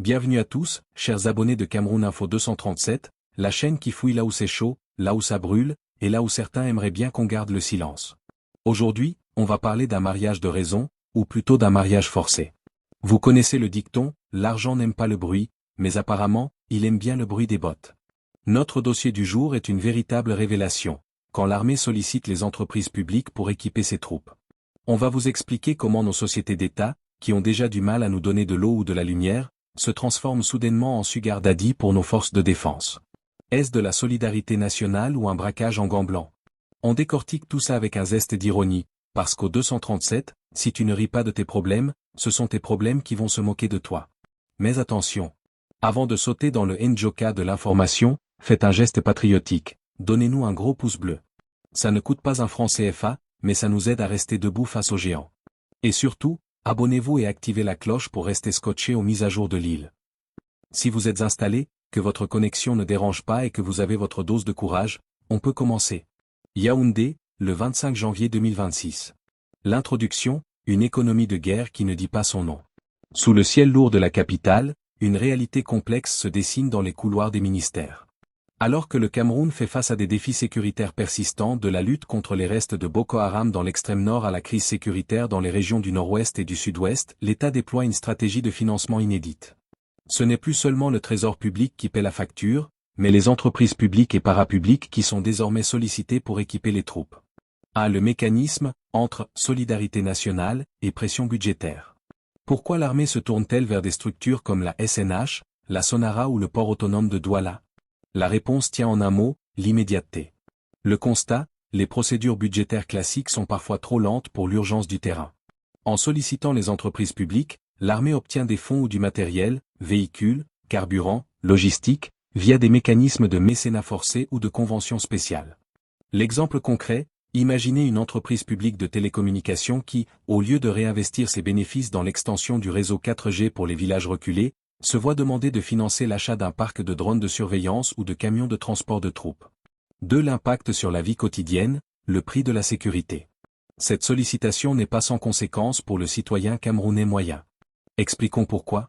Bienvenue à tous, chers abonnés de Cameroun Info 237, la chaîne qui fouille là où c'est chaud, là où ça brûle, et là où certains aimeraient bien qu'on garde le silence. Aujourd'hui, on va parler d'un mariage de raison, ou plutôt d'un mariage forcé. Vous connaissez le dicton, l'argent n'aime pas le bruit, mais apparemment, il aime bien le bruit des bottes. Notre dossier du jour est une véritable révélation, quand l'armée sollicite les entreprises publiques pour équiper ses troupes. On va vous expliquer comment nos sociétés d'État, qui ont déjà du mal à nous donner de l'eau ou de la lumière, se transforment soudainement en sugar daddy pour nos forces de défense. Est-ce de la solidarité nationale ou un braquage en gants blancs? On décortique tout ça avec un zeste d'ironie, parce qu'au 237, si tu ne ris pas de tes problèmes, ce sont tes problèmes qui vont se moquer de toi. Mais attention! Avant de sauter dans le njoka de l'information, faites un geste patriotique, donnez-nous un gros pouce bleu. Ça ne coûte pas un franc CFA, mais ça nous aide à rester debout face aux géants. Et surtout, abonnez-vous et activez la cloche pour rester scotché aux mises à jour de l'île. Si vous êtes installé, que votre connexion ne dérange pas et que vous avez votre dose de courage, on peut commencer. Yaoundé, le 25 janvier 2026. L'introduction, une économie de guerre qui ne dit pas son nom. Sous le ciel lourd de la capitale, une réalité complexe se dessine dans les couloirs des ministères. Alors que le Cameroun fait face à des défis sécuritaires persistants, de la lutte contre les restes de Boko Haram dans l'extrême nord à la crise sécuritaire dans les régions du nord-ouest et du sud-ouest, l'État déploie une stratégie de financement inédite. Ce n'est plus seulement le trésor public qui paie la facture, mais les entreprises publiques et parapubliques qui sont désormais sollicitées pour équiper les troupes. Le mécanisme entre solidarité nationale et pression budgétaire. Pourquoi l'armée se tourne-t-elle vers des structures comme la SNH, la Sonara ou le port autonome de Douala? La réponse tient en un mot, l'immédiateté. Le constat, les procédures budgétaires classiques sont parfois trop lentes pour l'urgence du terrain. En sollicitant les entreprises publiques, l'armée obtient des fonds ou du matériel, véhicules, carburant, logistique, via des mécanismes de mécénat forcé ou de conventions spéciales. L'exemple concret, imaginez une entreprise publique de télécommunications qui, au lieu de réinvestir ses bénéfices dans l'extension du réseau 4G pour les villages reculés, se voit demander de financer l'achat d'un parc de drones de surveillance ou de camions de transport de troupes. 2. L'impact sur la vie quotidienne, le prix de la sécurité. Cette sollicitation n'est pas sans conséquence pour le citoyen camerounais moyen. Expliquons pourquoi.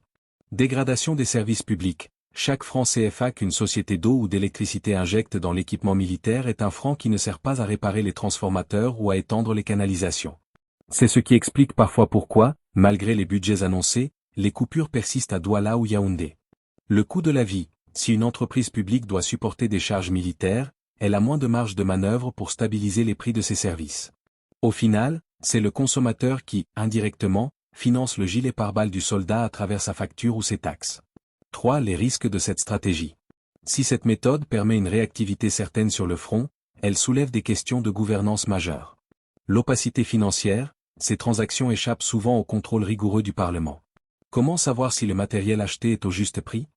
Dégradation des services publics. Chaque franc CFA qu'une société d'eau ou d'électricité injecte dans l'équipement militaire est un franc qui ne sert pas à réparer les transformateurs ou à étendre les canalisations. C'est ce qui explique parfois pourquoi, malgré les budgets annoncés, les coupures persistent à Douala ou Yaoundé. Le coût de la vie. Si une entreprise publique doit supporter des charges militaires, elle a moins de marge de manœuvre pour stabiliser les prix de ses services. Au final, c'est le consommateur qui, indirectement, finance le gilet pare-balles du soldat à travers sa facture ou ses taxes. 3. Les risques de cette stratégie. Si cette méthode permet une réactivité certaine sur le front, elle soulève des questions de gouvernance majeures. L'opacité financière, ces transactions échappent souvent au contrôle rigoureux du Parlement. Comment savoir si le matériel acheté est au juste prix?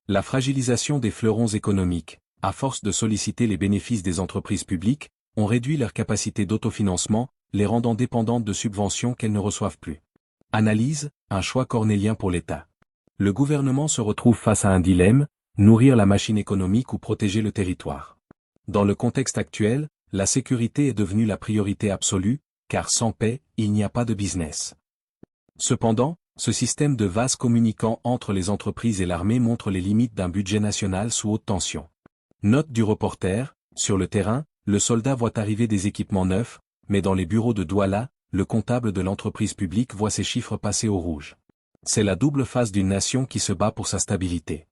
La fragilisation des fleurons économiques, à force de solliciter les bénéfices des entreprises publiques, ont réduit leur capacité d'autofinancement, les rendant dépendantes de subventions qu'elles ne reçoivent plus. Analyse, un choix cornélien pour l'État. Le gouvernement se retrouve face à un dilemme, nourrir la machine économique ou protéger le territoire. Dans le contexte actuel, la sécurité est devenue la priorité absolue, car sans paix, il n'y a pas de business. Cependant, ce système de vases communicants entre les entreprises et l'armée montre les limites d'un budget national sous haute tension. Note du reporter, sur le terrain, le soldat voit arriver des équipements neufs, mais dans les bureaux de Douala, le comptable de l'entreprise publique voit ses chiffres passer au rouge. C'est la double face d'une nation qui se bat pour sa stabilité.